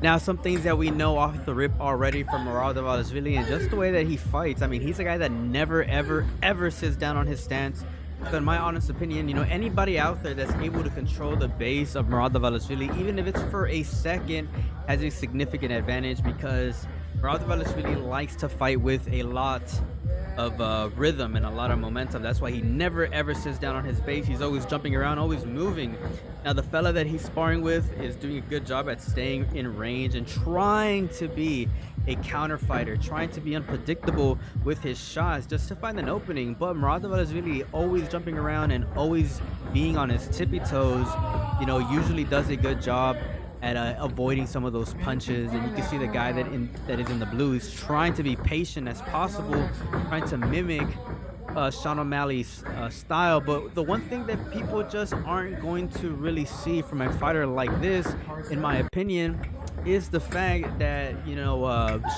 Now, some things that we know off the rip already from Merab Dvalishvili and just the way that he fights. I mean, he's a guy that never, ever, ever sits down on his stance. So in my honest opinion, anybody out there that's able to control the base of Merab Dvalishvili, even if it's for a second, has a significant advantage because Merab Dvalishvili likes to fight with a lot of rhythm and a lot of momentum. That's why he never ever sits down on his base. He's always jumping around, always moving. Now the fella that he's sparring with is doing a good job at staying in range and trying to be a counter fighter, trying to be unpredictable with his shots just to find an opening. But Merab is really always jumping around and always being on his tippy toes, usually does a good job at avoiding some of those punches. And you can see the guy that is in the blue is trying to be patient as possible, trying to mimic Sean O'Malley's style. But the one thing that people just aren't going to really see from a fighter like this, in my opinion, is the fact that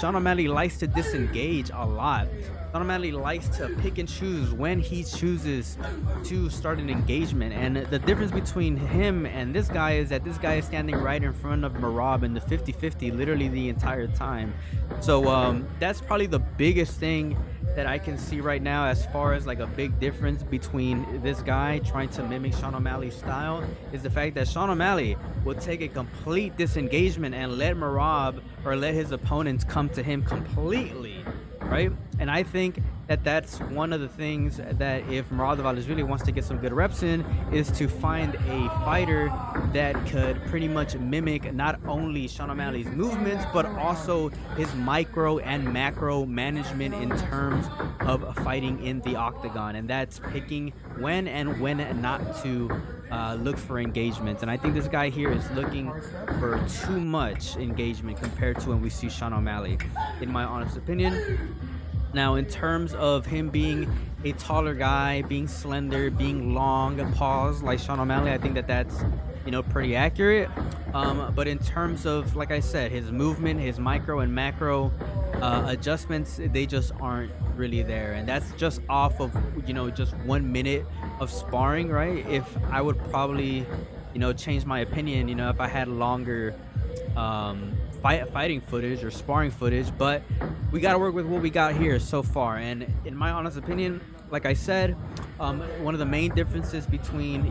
Sean O'Malley likes to disengage a lot. Sean O'Malley likes to pick and choose when he chooses to start an engagement. And the difference between him and this guy is that this guy is standing right in front of Merab in the 50-50 literally the entire time. So that's probably the biggest thing that I can see right now as far as like a big difference between this guy trying to mimic Sean O'Malley's style is the fact that Sean O'Malley will take a complete disengagement and let Merab or let his opponents come to him completely, right? And I think that that's one of the things that if Merab Dvalishvili wants to get some good reps in is to find a fighter that could pretty much mimic not only Sean O'Malley's movements but also his micro and macro management in terms of fighting in the octagon, and that's picking when and when not to look for engagements. And I think this guy here is looking for too much engagement compared to when we see Sean O'Malley, in my honest opinion. Now, in terms of him being a taller guy, being slender, being long, paws like Sean O'Malley, I think that that's pretty accurate. But in terms of, like I said, his movement, his micro and macro adjustments, they just aren't really there. And that's just off of just 1 minute of sparring, right? If I would probably change my opinion if I had longer fighting footage or sparring footage, but we got to work with what we got here so far. And in my honest opinion, like I said, one of the main differences between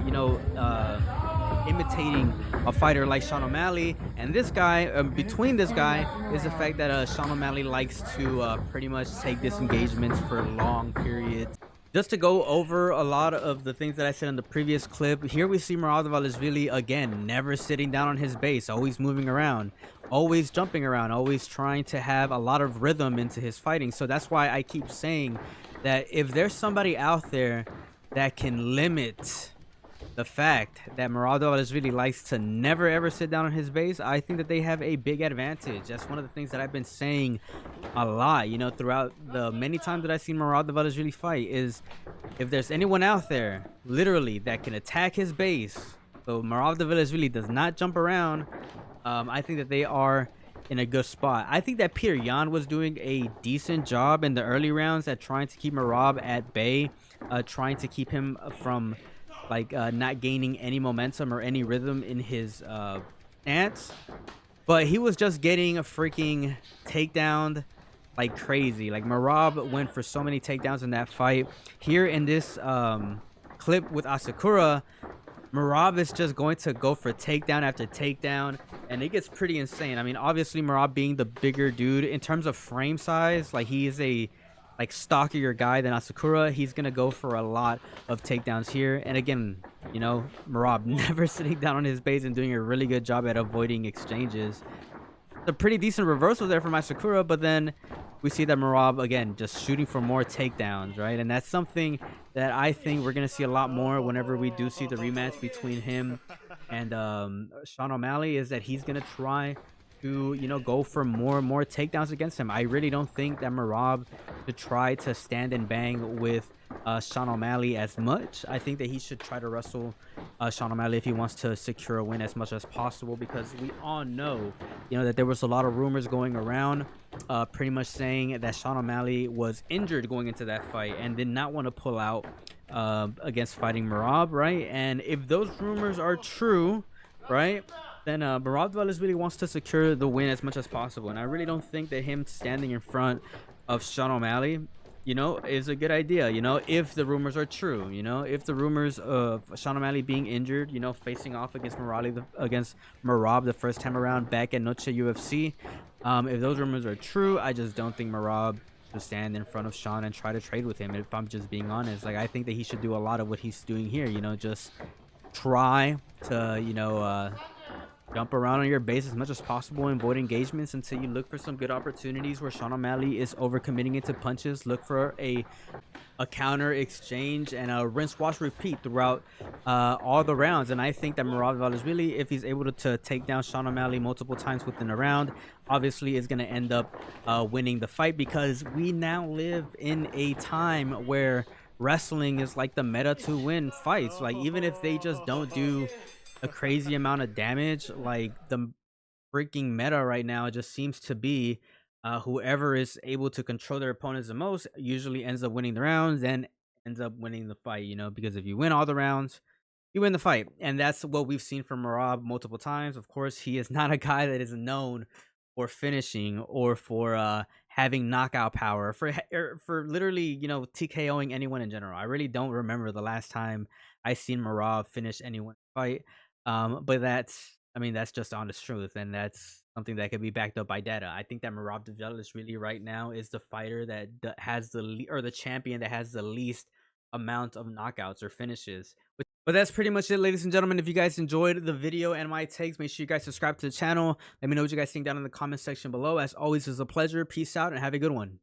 imitating a fighter like Sean O'Malley and this guy, between this guy, is the fact that Sean O'Malley likes to pretty much take disengagements for long periods. Just to go over a lot of the things that I said in the previous clip, here we see Merab Dvalishvili again, never sitting down on his base, always moving around, always jumping around, always trying to have a lot of rhythm into his fighting. So that's why I keep saying that if there's somebody out there that can limit the fact that Merab Dvalishvili likes to never ever sit down on his base, I think that they have a big advantage. That's one of the things that I've been saying a lot, throughout the many times that I've seen Merab Dvalishvili fight, is if there's anyone out there literally that can attack his base, so Merab Dvalishvili does not jump around, I think that they are in a good spot. I think that Peter Yan was doing a decent job in the early rounds at trying to keep Merab at bay, trying to keep him from not gaining any momentum or any rhythm in his stance. But he was just getting a freaking takedown like crazy. Like, Merab went for so many takedowns in that fight. Here in this clip with Asakura, Merab is just going to go for takedown after takedown, and it gets pretty insane. I mean, obviously Merab being the bigger dude in terms of frame size, like he is a stockier guy than Asakura, he's gonna go for a lot of takedowns here. And again, Merab never sitting down on his base and doing a really good job at avoiding exchanges. A pretty decent reversal there from Asakura, but then we see that Merab again just shooting for more takedowns, right? And that's something that I think we're gonna see a lot more whenever we do see the rematch between him and Sean O'Malley, is that he's gonna try to go for more and more takedowns against him. I really don't think that Merab should try to stand and bang with Sean O'Malley as much. I think that he should try to wrestle Sean O'Malley if he wants to secure a win as much as possible, because we all know that there was a lot of rumors going around pretty much saying that Sean O'Malley was injured going into that fight and did not want to pull out against fighting Merab, right? And if those rumors are true, right, then Merab Dvalishvili really wants to secure the win as much as possible, and I really don't think that him standing in front of Sean O'Malley, is a good idea. If the rumors are true, if the rumors of Sean O'Malley being injured, facing off against Merab the first time around back at Noche UFC, if those rumors are true, I just don't think Merab should stand in front of Sean and try to trade with him. If I'm just being honest, like I think that he should do a lot of what he's doing here. Just try to jump around on your base as much as possible and avoid engagements until you look for some good opportunities where Sean O'Malley is overcommitting into punches. Look for a counter exchange and a rinse, wash, repeat throughout all the rounds. And I think that Merab Dvalishvili, if he's able to take down Sean O'Malley multiple times within a round, obviously is going to end up winning the fight, because we now live in a time where wrestling is like the meta to win fights. Like, even if they just don't do a crazy amount of damage, like the freaking meta right now just seems to be whoever is able to control their opponents the most usually ends up winning the rounds and ends up winning the fight, because if you win all the rounds, you win the fight. And that's what we've seen from Merab multiple times. Of course, he is not a guy that is known for finishing or for having knockout power, for literally, TKOing anyone in general. I really don't remember the last time I seen Merab finish anyone fight. But that's just honest truth, and that's something that could be backed up by data. I think that Merab Dvalishvili right now is the fighter that has or the champion that has the least amount of knockouts or finishes. But that's pretty much it, ladies and gentlemen. If you guys enjoyed the video and my takes, make sure you guys subscribe to the channel. Let me know what you guys think down in the comment section below. As always, it's a pleasure. Peace out and have a good one.